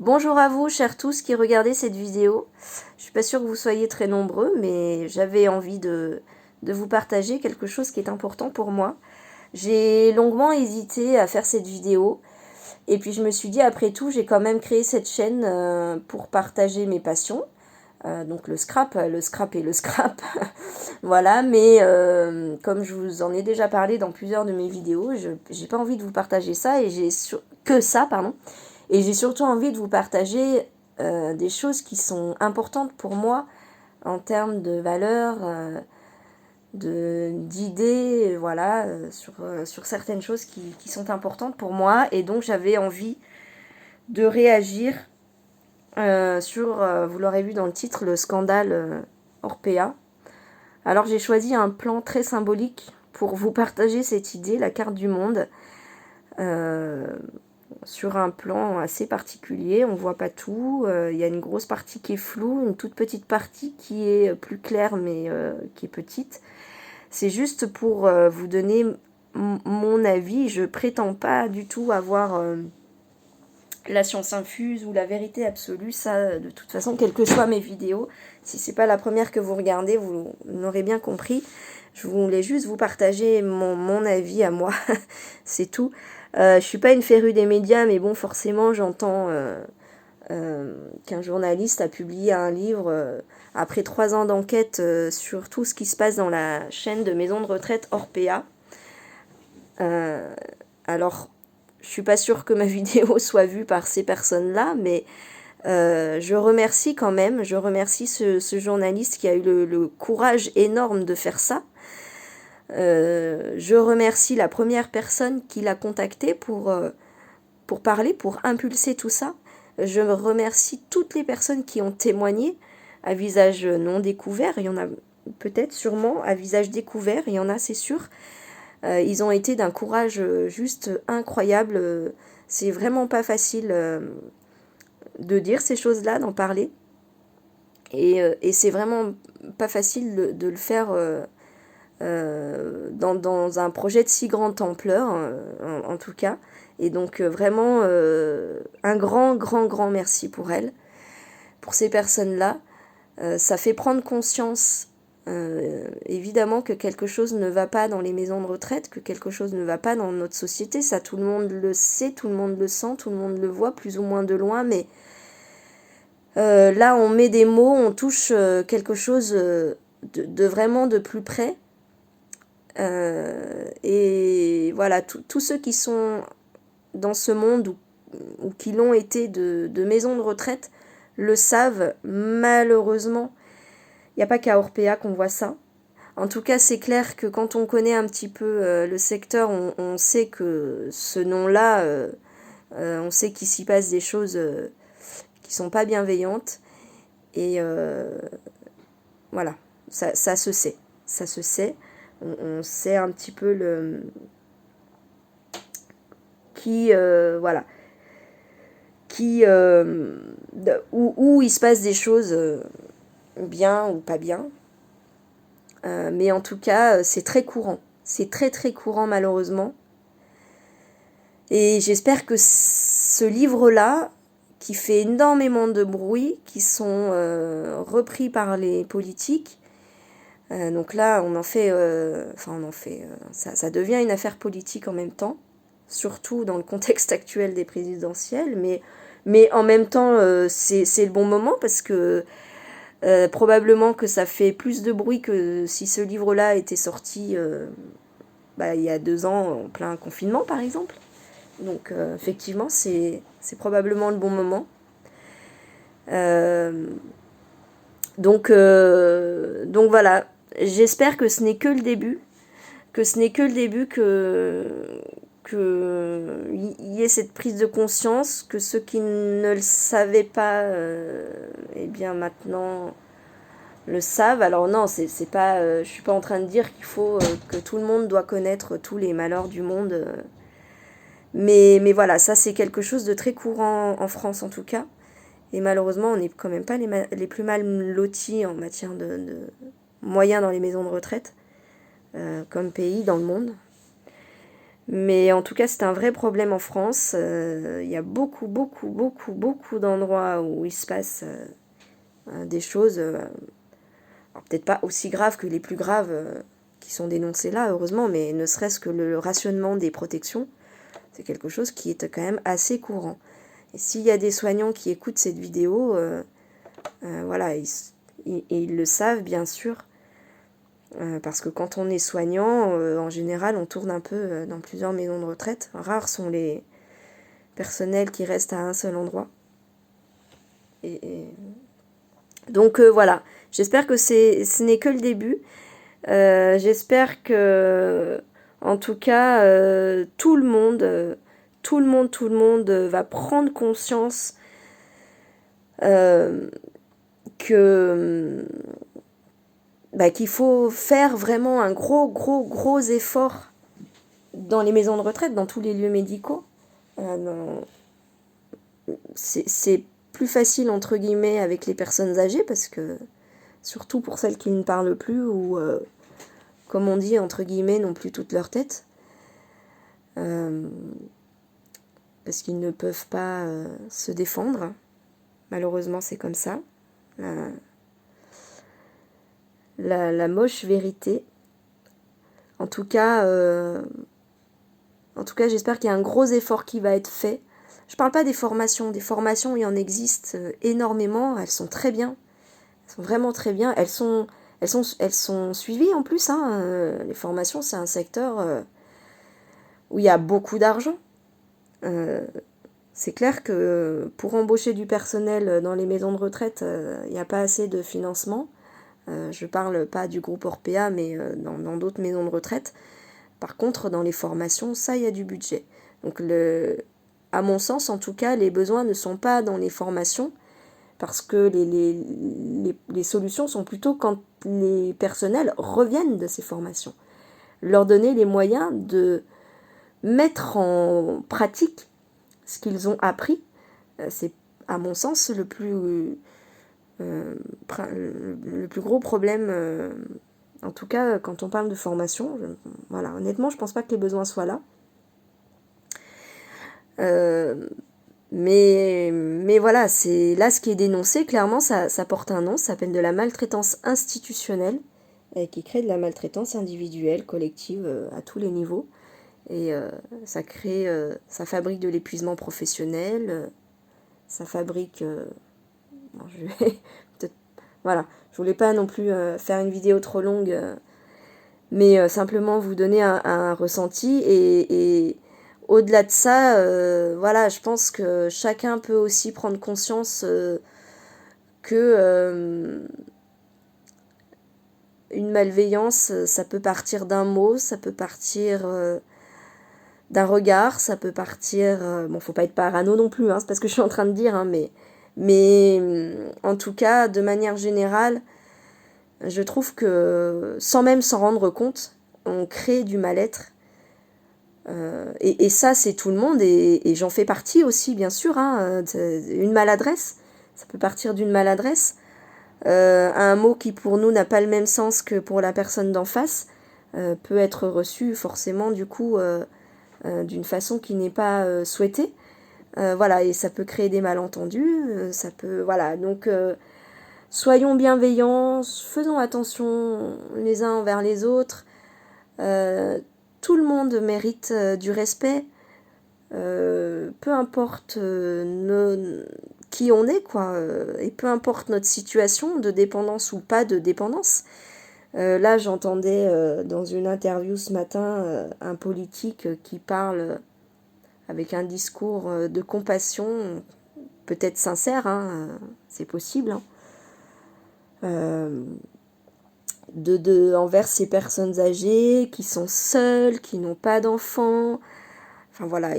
Bonjour à vous, chers tous qui regardez cette vidéo. Je suis pas sûre que vous soyez très nombreux, mais j'avais envie de vous partager quelque chose qui est important pour moi. J'ai longuement hésité à faire cette vidéo, et puis je me suis dit, après tout, j'ai quand même créé cette chaîne pour partager mes passions. Donc le scrap et le scrap. Voilà, mais comme je vous en ai déjà parlé dans plusieurs de mes vidéos, j'ai pas envie de vous partager ça, que ça, pardon. Et j'ai surtout envie de vous partager des choses qui sont importantes pour moi en termes de valeurs, d'idées, voilà, sur certaines choses qui sont importantes pour moi. Et donc j'avais envie de réagir sur, vous l'aurez vu dans le titre, le scandale Orpea. Alors j'ai choisi un plan très symbolique pour vous partager cette idée, la carte du monde. Euh, sur un plan assez particulier, on voit pas tout, il y a une grosse partie qui est floue, une toute petite partie qui est plus claire mais qui est petite. C'est juste pour vous donner mon avis, je prétends pas du tout avoir la science infuse ou la vérité absolue, ça de toute façon, quelles que soient mes vidéos, si c'est pas la première que vous regardez, vous l'aurez bien compris, je voulais juste vous partager mon avis à moi, c'est tout. Je suis pas une férue des médias, mais bon, forcément, j'entends qu'un journaliste a publié un livre après 3 ans d'enquête sur tout ce qui se passe dans la chaîne de maisons de retraite Orpea. Euh, alors, je suis pas sûre que ma vidéo soit vue par ces personnes-là, mais je remercie quand même, je remercie ce journaliste qui a eu le courage énorme de faire ça. Je remercie la première personne qui l'a contacté pour parler, pour impulser tout ça. Je remercie toutes les personnes qui ont témoigné à visage non découvert. Il y en a peut-être, sûrement, à visage découvert. Il y en a, c'est sûr. Ils ont été d'un courage juste incroyable. C'est vraiment pas facile de dire ces choses-là, d'en parler. Et c'est vraiment pas facile de le faire dans un projet de si grande ampleur, en tout cas. Et donc vraiment un grand merci pour elles, pour ces personnes-là. Ça fait prendre conscience, évidemment, que quelque chose ne va pas dans les maisons de retraite, que quelque chose ne va pas dans notre société. Ça, tout le monde le sait, tout le monde le sent, tout le monde le voit, plus ou moins de loin. Mais là, on met des mots, on touche quelque chose de vraiment de plus près. Et voilà, tous ceux qui sont dans ce monde ou qui l'ont été de maisons de retraite le savent, malheureusement. Il n'y a pas qu'à Orpea qu'on voit ça. En tout cas, c'est clair que quand on connaît un petit peu le secteur, on sait que ce nom-là, on sait qu'il s'y passe des choses qui sont pas bienveillantes. Et voilà, ça se sait. Ça se sait. On sait un petit peu voilà, où il se passe des choses bien ou pas bien. Mais en tout cas, c'est très courant. C'est très courant malheureusement. Et j'espère que ce livre-là, qui fait énormément de bruit, qui sont repris par les politiques, donc là, ça devient une affaire politique en même temps, surtout dans le contexte actuel des présidentielles, mais en même temps, c'est le bon moment parce que probablement que ça fait plus de bruit que si ce livre-là était sorti il y a 2 ans en plein confinement, par exemple. Donc effectivement, c'est probablement le bon moment. Donc voilà, j'espère que ce n'est que le début, que y ait cette prise de conscience, que ceux qui ne le savaient pas, eh bien maintenant le savent. Alors non, c'est pas, je suis pas en train de dire qu'il faut que tout le monde doit connaître tous les malheurs du monde. Mais voilà, ça c'est quelque chose de très courant en France en tout cas. Et malheureusement, on n'est quand même pas les plus mal lotis en matière de moyens dans les maisons de retraite, comme pays dans le monde. Mais en tout cas, c'est un vrai problème en France. Il y a beaucoup, beaucoup, beaucoup, beaucoup d'endroits où il se passe des choses, peut-être pas aussi graves que les plus graves qui sont dénoncées là, heureusement, mais ne serait-ce que le rationnement des protections, c'est quelque chose qui est quand même assez courant. Et s'il y a des soignants qui écoutent cette vidéo, voilà, ils le savent bien sûr, parce que quand on est soignant, en général, on tourne un peu dans plusieurs maisons de retraite. Rares sont les personnels qui restent à un seul endroit. Et donc voilà, j'espère que ce n'est que le début. J'espère que, en tout cas, tout le monde va prendre conscience que qu'il faut faire vraiment un gros effort dans les maisons de retraite, dans tous les lieux médicaux. C'est plus facile, entre guillemets, avec les personnes âgées, parce que, surtout pour celles qui ne parlent plus, ou, comme on dit, entre guillemets, n'ont plus toute leur tête. Parce qu'ils ne peuvent pas se défendre. Malheureusement, c'est comme ça. La moche vérité. En tout cas, j'espère qu'il y a un gros effort qui va être fait. Je parle pas des formations. Des formations, il en existe énormément. Elles sont très bien. Elles sont vraiment très bien. Elles sont suivies en plus. Les formations, c'est un secteur où il y a beaucoup d'argent. C'est clair que pour embaucher du personnel dans les maisons de retraite, il n'y a pas assez de financement. Je parle pas du groupe Orpea, mais dans d'autres maisons de retraite. Par contre, dans les formations, ça, il y a du budget. Donc, à mon sens, en tout cas, les besoins ne sont pas dans les formations, parce que les solutions sont plutôt quand les personnels reviennent de ces formations. Leur donner les moyens de mettre en pratique ce qu'ils ont appris, c'est, à mon sens, le plus gros problème, en tout cas quand on parle de formation. Voilà, honnêtement, je pense pas que les besoins soient là. Mais voilà, c'est là ce qui est dénoncé, clairement, ça porte un nom, ça s'appelle de la maltraitance institutionnelle, qui crée de la maltraitance individuelle, collective, à tous les niveaux. Et ça fabrique de l'épuisement professionnel, ça fabrique... bon, je vais peut-être... Voilà, je voulais pas non plus faire une vidéo trop longue, mais simplement vous donner un ressenti. Et au-delà de ça, voilà, je pense que chacun peut aussi prendre conscience que une malveillance, ça peut partir d'un mot, ça peut partir... d'un regard, ça peut partir... bon, faut pas être parano non plus, c'est pas ce que je suis en train de dire, mais en tout cas, de manière générale, je trouve que, sans même s'en rendre compte, on crée du mal-être. Et ça, c'est tout le monde, et j'en fais partie aussi, bien sûr. Une maladresse, ça peut partir d'une maladresse. Un mot qui, pour nous, n'a pas le même sens que pour la personne d'en face, peut être reçu, forcément, du coup... d'une façon qui n'est pas souhaitée. Voilà, et ça peut créer des malentendus, ça peut... Voilà, donc soyons bienveillants, faisons attention les uns envers les autres. Tout le monde mérite du respect, peu importe qui on est, quoi, et peu importe notre situation de dépendance ou pas de dépendance. Là, j'entendais dans une interview ce matin un politique qui parle avec un discours de compassion, peut-être sincère, c'est possible, envers ces personnes âgées qui sont seules, qui n'ont pas d'enfants, enfin voilà,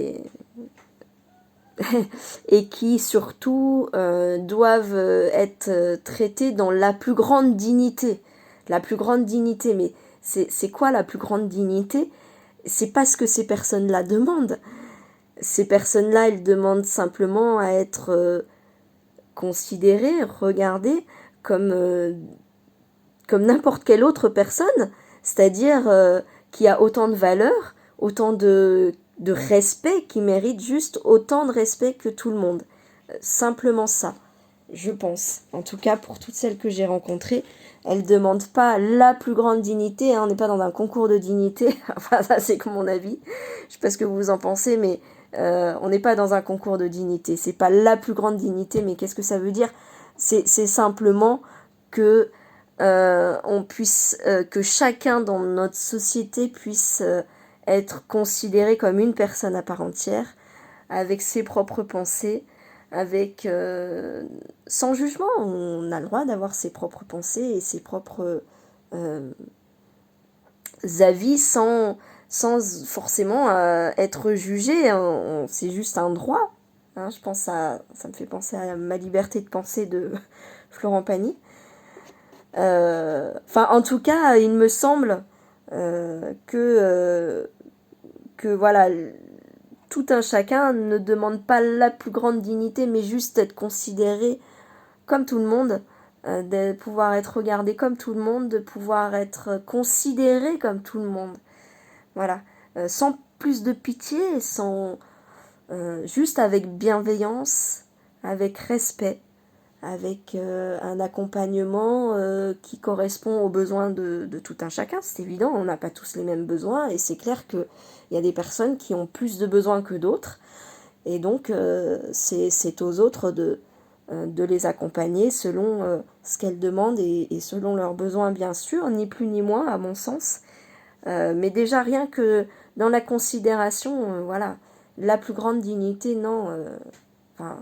et qui surtout doivent être traitées dans la plus grande dignité. La plus grande dignité, mais c'est quoi la plus grande dignité? C'est pas ce que ces personnes-là demandent. Ces personnes-là, elles demandent simplement à être considérées, regardées comme n'importe quelle autre personne, c'est-à-dire qui a autant de valeur autant de respect, qui méritent juste autant de respect que tout le monde. Simplement ça, je pense. En tout cas, pour toutes celles que j'ai rencontrées, elles ne demandent pas la plus grande dignité, hein, on n'est pas dans un concours de dignité, enfin ça c'est que mon avis, je sais pas ce que vous en pensez, mais on n'est pas dans un concours de dignité, c'est pas la plus grande dignité, mais qu'est-ce que ça veut dire? C'est simplement que on puisse, que chacun dans notre société puisse être considéré comme une personne à part entière, avec ses propres pensées, avec sans jugement. On a le droit d'avoir ses propres pensées et ses propres avis sans forcément être jugé. C'est juste un droit. Hein, je pense ça me fait penser à Ma liberté de penser de Florent Pagny. Enfin, en tout cas, il me semble que voilà, tout un chacun ne demande pas la plus grande dignité, mais juste d'être considéré comme tout le monde, de pouvoir être regardé comme tout le monde, de pouvoir être considéré comme tout le monde. Voilà, sans plus de pitié, juste avec bienveillance, avec respect, avec un accompagnement qui correspond aux besoins de tout un chacun. C'est évident, on n'a pas tous les mêmes besoins, et c'est clair qu'il y a des personnes qui ont plus de besoins que d'autres, et donc c'est aux autres de les accompagner selon ce qu'elles demandent et selon leurs besoins, bien sûr, ni plus ni moins à mon sens. Mais déjà rien que dans la considération, voilà, la plus grande dignité, non, enfin,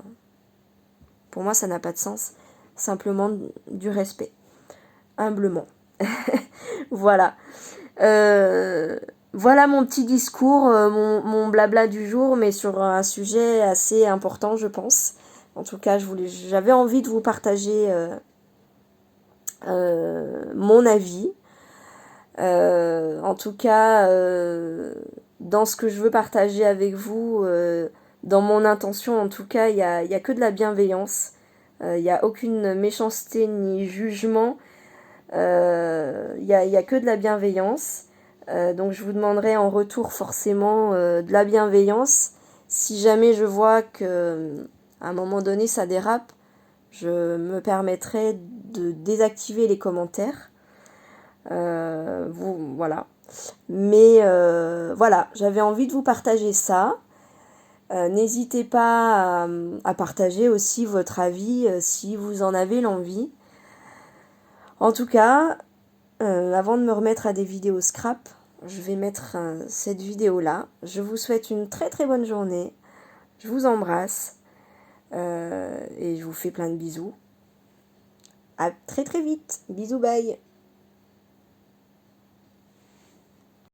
pour moi ça n'a pas de sens, simplement du respect, humblement. Voilà. Voilà mon petit discours, mon blabla du jour, mais sur un sujet assez important, je pense. En tout cas, j'avais envie de vous partager mon avis. En tout cas, dans ce que je veux partager avec vous, dans mon intention, en tout cas, il y a que de la bienveillance. Il n'y a aucune méchanceté ni jugement. Il y a que de la bienveillance. Donc je vous demanderai en retour forcément de la bienveillance. Si jamais je vois que à un moment donné ça dérape, je me permettrai de désactiver les commentaires. Voilà. Mais voilà, j'avais envie de vous partager ça. N'hésitez pas à partager aussi votre avis si vous en avez l'envie. En tout cas, avant de me remettre à des vidéos scrap, je vais mettre cette vidéo là. Je vous souhaite une très très bonne journée. Je vous embrasse et je vous fais plein de bisous. À très très vite. Bisous, bye.